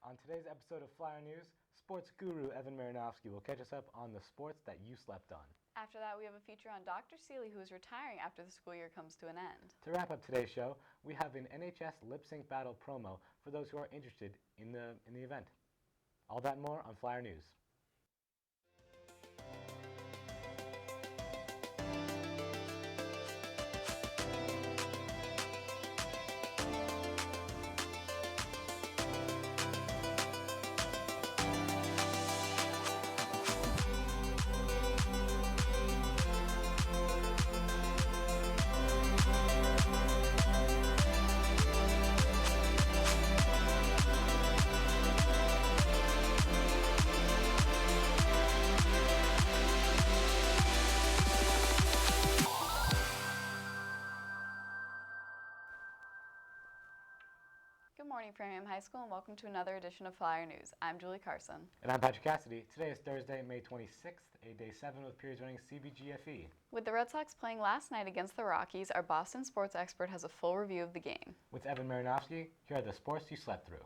On today's episode of Flyer News, sports guru Evan Marinovsky will catch us up on the sports that you slept on. After that, we have a feature on Dr. Seeley, who is retiring after the school year comes to an end. To wrap up today's show, we have an NHS lip sync battle promo for those who are interested in the event. All that and more on Flyer News. Good morning, Framingham High School, and welcome to another edition of Flyer News. I'm Julie Carson. And I'm Patrick Cassidy. Today is Thursday, May 26th, day 7 with periods running CBGFE. With the Red Sox playing last night against the Rockies, our Boston sports expert has a full review of the game. With Evan Marinovsky, here are the sports you slept through.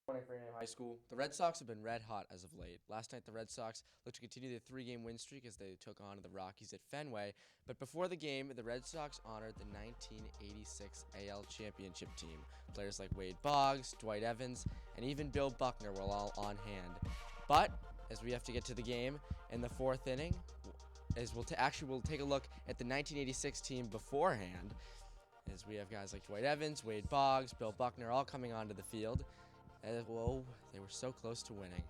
Good morning, Framingham High School. The Red Sox have been red hot as of late. Last night, the Red Sox looked to continue their three-game win streak as they took on the Rockies at Fenway. But before the game, the Red Sox honored the 1986 AL Championship team. Players like Wade Boggs, Dwight Evans, and even Bill Buckner were all on hand. But as we have to get to the game in the fourth inning, we'll take a look at the 1986 team beforehand, as we have guys like Dwight Evans, Wade Boggs, Bill Buckner all coming onto the field. Whoa, they were so close to winning.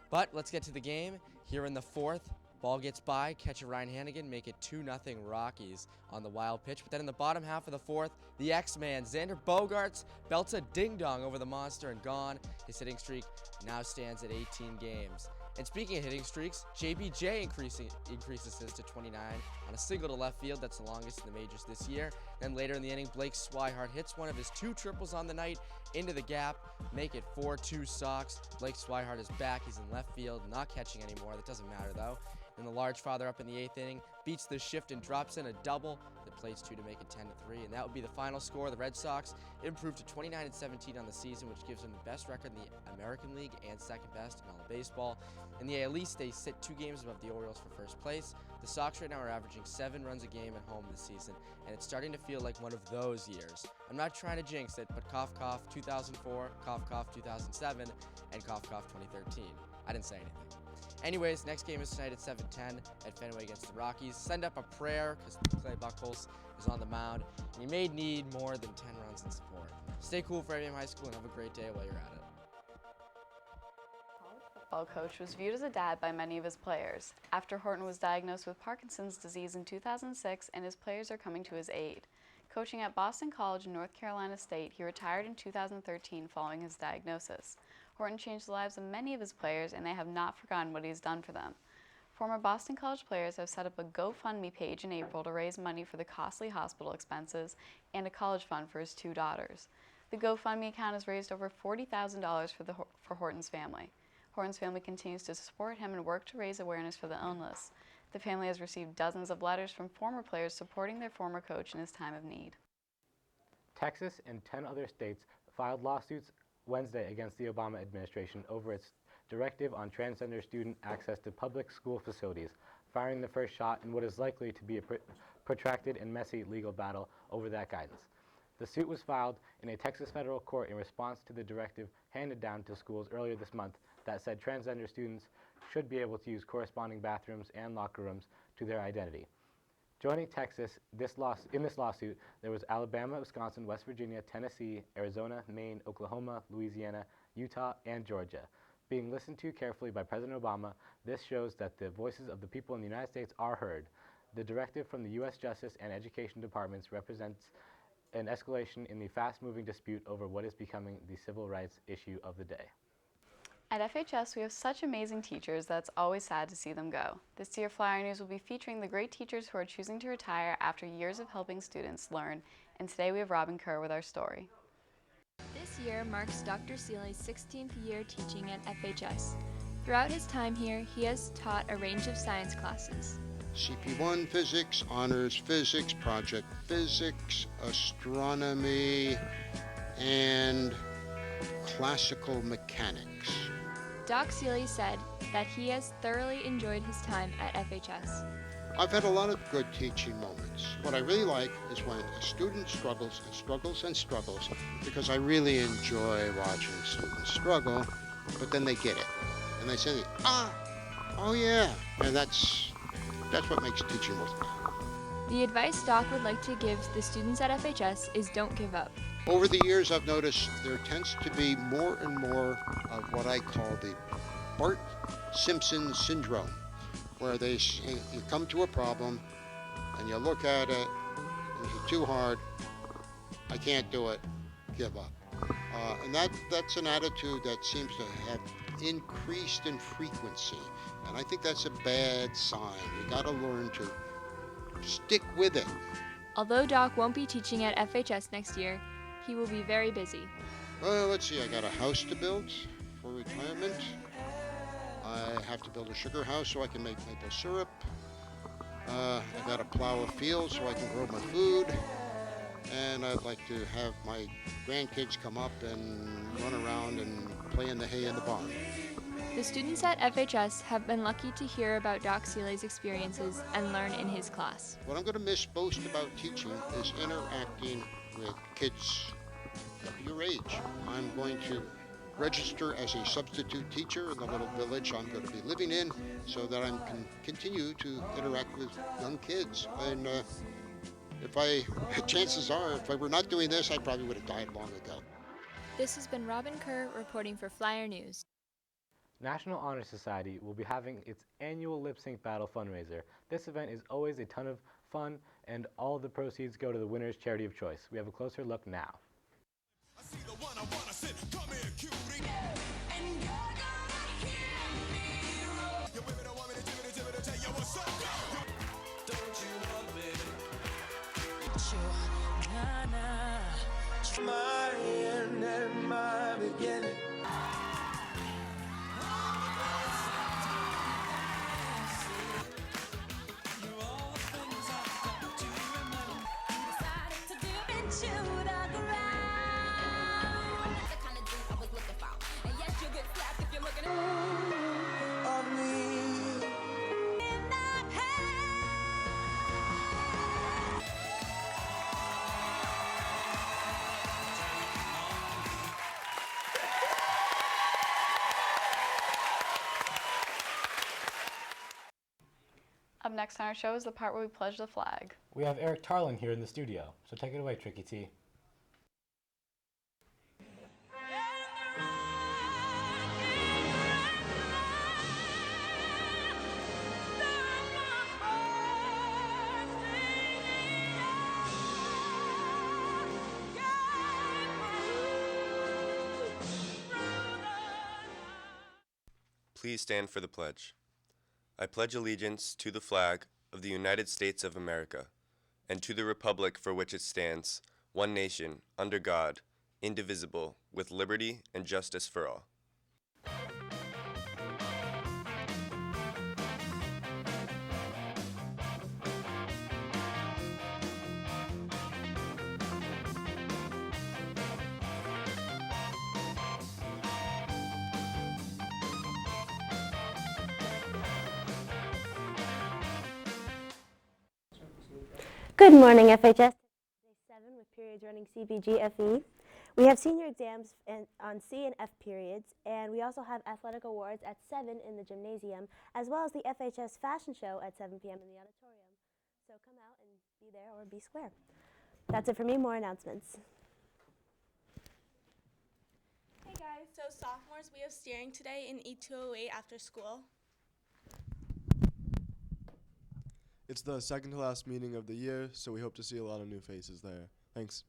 But let's get to the game. Here in the fourth, ball gets by, catcher Ryan Hannigan, make it 2-0 Rockies on the wild pitch. But then in the bottom half of the fourth, the X-Man, Xander Bogaerts, belts a ding-dong over the monster and gone. His hitting streak now stands at 18 games. And speaking of hitting streaks, JBJ increases his to 29 on a single to left field. That's the longest in the majors this year. Then later in the inning, Blake Swihart hits one of his two triples on the night into the gap, make it 4-2 Sox. Blake Swihart is back. He's in left field, not catching anymore. That doesn't matter though. And the large father up in the eighth inning beats the shift and drops in a double that plays two to make it 10-3. And that would be the final score. The Red Sox improved to 29-17 on the season, which gives them the best record in the American League and second best in all of baseball. In the AL East, they sit 2 games above the Orioles for first place. The Sox right now are averaging 7 runs a game at home this season, and it's starting to feel like one of those years. I'm not trying to jinx it, but cough cough 2004, cough cough 2007, and cough cough 2013. I didn't say anything. Anyways, next game is tonight at 7:10 at Fenway against the Rockies. Send up a prayer because Clay Buchholz is on the mound, and you may need more than 10 runs in support. Stay cool, Framingham High School, and have a great day while you're at it. Football coach was viewed as a dad by many of his players. After Horton was diagnosed with Parkinson's disease in 2006, and his players are coming to his aid. Coaching at Boston College and North Carolina State, he retired in 2013 following his diagnosis. Horton changed the lives of many of his players, and they have not forgotten what he's done for them. Former Boston College players have set up a GoFundMe page in April to raise money for the costly hospital expenses and a college fund for his 2 daughters. The GoFundMe account has raised over $40,000 for Horton's family. Horton's family continues to support him and work to raise awareness for the illness. The family has received dozens of letters from former players supporting their former coach in his time of need. Texas and 10 other states filed lawsuits Wednesday against the Obama administration over its directive on transgender student access to public school facilities, firing the first shot in what is likely to be a protracted and messy legal battle over that guidance. The suit was filed in a Texas federal court in response to the directive handed down to schools earlier this month that said transgender students should be able to use corresponding bathrooms and locker rooms to their identity. Joining Texas in this lawsuit, there was Alabama, Wisconsin, West Virginia, Tennessee, Arizona, Maine, Oklahoma, Louisiana, Utah, and Georgia. Being listened to carefully by President Obama, this shows that the voices of the people in the United States are heard. The directive from the U.S. Justice and Education Departments represents an escalation in the fast-moving dispute over what is becoming the civil rights issue of the day. At FHS, we have such amazing teachers that it's always sad to see them go. This year, Flyer News will be featuring the great teachers who are choosing to retire after years of helping students learn, and today we have Robin Kerr with our story. This year marks Dr. Seeley's 16th year teaching at FHS. Throughout his time here, he has taught a range of science classes. CP1 physics, honors physics, project physics, astronomy, and classical mechanics. Doc Seeley said that he has thoroughly enjoyed his time at FHS. I've had a lot of good teaching moments. What I really like is when a student struggles and struggles and struggles, because I really enjoy watching students struggle, but then they get it. And they say, oh yeah. And that's what makes teaching worthwhile. The advice Doc would like to give the students at FHS is don't give up. Over the years, I've noticed there tends to be more and more of what I call the Bart Simpson syndrome, where you come to a problem and you look at it and it's too hard, I can't do it, give up. And that's an attitude that seems to have increased in frequency, and I think that's a bad sign. You got to learn to stick with it. Although Doc won't be teaching at FHS next year, he will be very busy. Well, let's see, I got a house to build for retirement. I have to build a sugar house so I can make maple syrup. I got to plow a field so I can grow my food. And I'd like to have my grandkids come up and run around and play in the hay in the barn. The students at FHS have been lucky to hear about Doc Seeley's experiences and learn in his class. What I'm going to miss most about teaching is interacting with kids of your age. I'm going to register as a substitute teacher in the little village I'm going to be living in so that I can continue to interact with young kids. And chances are, if I were not doing this, I probably would have died long ago. This has been Robin Kerr reporting for Flyer News. National Honor Society will be having its annual Lip Sync Battle fundraiser. This event is always a ton of fun, and all the proceeds go to the winner's charity of choice. We have a closer look now. I see the one I wanna sit. Come here, cutie. And you're gonna hear me roll. Your women don't want me to tell you what's up. Don't you want me? Sure, my end and my beginning. Up next on our show is the part where we pledge the flag. We have Eric Tarlin here in the studio, so take it away, Tricky T. Please stand for the pledge. I pledge allegiance to the flag of the United States of America and to the republic for which it stands, one nation, under God, indivisible, with liberty and justice for all. Good morning, FHS. Day 7 with periods running CBG FE. We have senior exams on C and F periods, and we also have athletic awards at 7 in the gymnasium, as well as the FHS fashion show at 7 p.m. in the auditorium. So come out and be there or be square. That's it for me. More announcements. Hey guys, so sophomores, we have steering today in E208 after school. It's the second to last meeting of the year, so we hope to see a lot of new faces there. Thanks.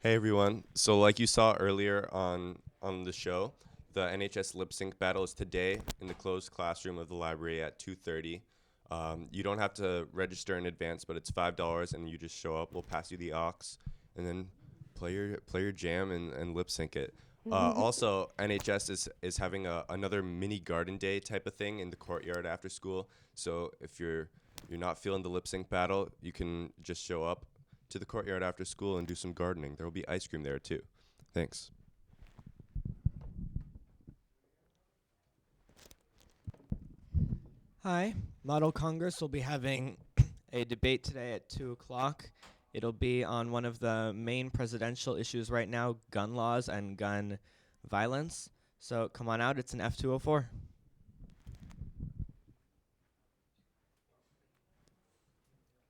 Hey everyone, so like you saw earlier on the show, the NHS lip sync battle is today in the closed classroom of the library at 2:30. You don't have to register in advance, but it's $5 and you just show up. We'll pass you the aux and then play your jam and lip sync it. Also, NHS is having another mini garden day type of thing in the courtyard after school. So if you're not feeling the lip sync battle, you can just show up to the courtyard after school and do some gardening. There will be ice cream there too. Thanks. Hi, Model Congress will be having a debate today at 2 o'clock. It'll be on one of the main presidential issues right now, gun laws and gun violence. So come on out, it's an F204.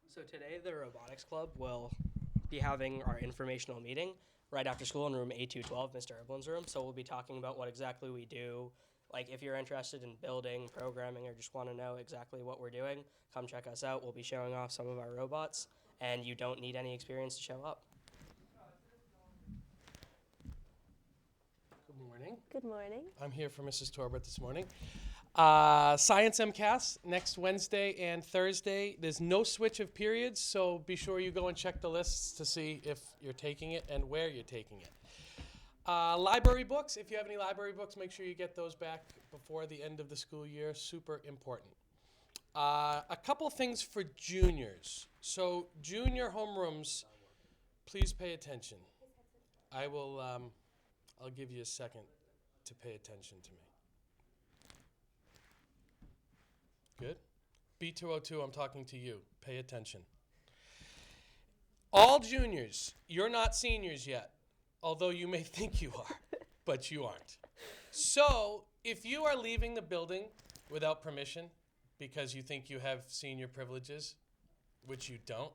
So today the Robotics Club will be having our informational meeting right after school in room A212, Mr. Erblin's room. So we'll be talking about what exactly we do. Like if you're interested in building, programming, or just want to know exactly what we're doing, come check us out. We'll be showing off some of our robots, and you don't need any experience to show up. Good morning. Good morning. I'm here for Mrs. Torbert this morning. Science MCAS next Wednesday and Thursday. There's no switch of periods, so be sure you go and check the lists to see if you're taking it and where you're taking it. Library books, if you have any library books, make sure you get those back before the end of the school year. Super important. A couple things for juniors. So junior homerooms, please pay attention. I will, I'll give you a second to pay attention to me. Good. B202, I'm talking to you. Pay attention. All juniors, you're not seniors yet, although you may think you are, but you aren't. So if you are leaving the building without permission because you think you have senior privileges, which you don't,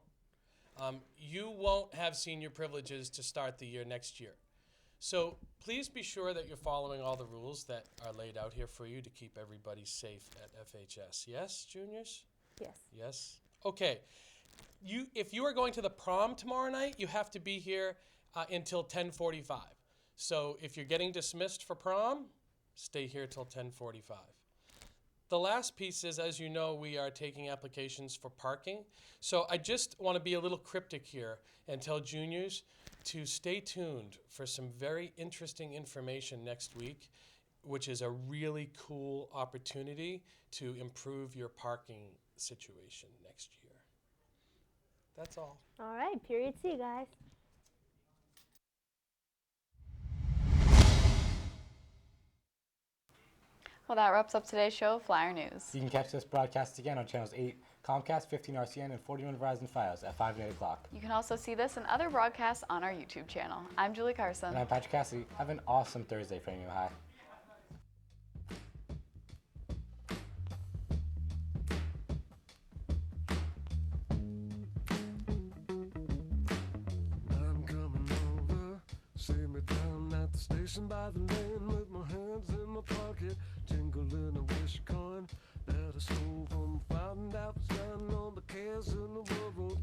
you won't have senior privileges to start the year next year. So please be sure that you're following all the rules that are laid out here for you to keep everybody safe at FHS. Yes, juniors? Yes. Yes? Okay. If you are going to the prom tomorrow night, you have to be here until 10:45. So if you're getting dismissed for prom, stay here till 10:45. The last piece is, as you know, we are taking applications for parking. So I just want to be a little cryptic here and tell juniors to stay tuned for some very interesting information next week, which is a really cool opportunity to improve your parking situation next year. That's all. All right, period C, guys. Well, that wraps up today's show of Flyer News. You can catch this broadcast again on channels 8 Comcast, 15 RCN, and 41 Verizon Fios at 5 and 8 o'clock. You can also see this and other broadcasts on our YouTube channel. I'm Julie Carson. And I'm Patrick Cassidy. Have an awesome Thursday, Framingham High. I'm coming over, see me down at the station by the lane with my hands in my pocket, jingling a wish coin that I stole from the fountain that was down on the cares in the world.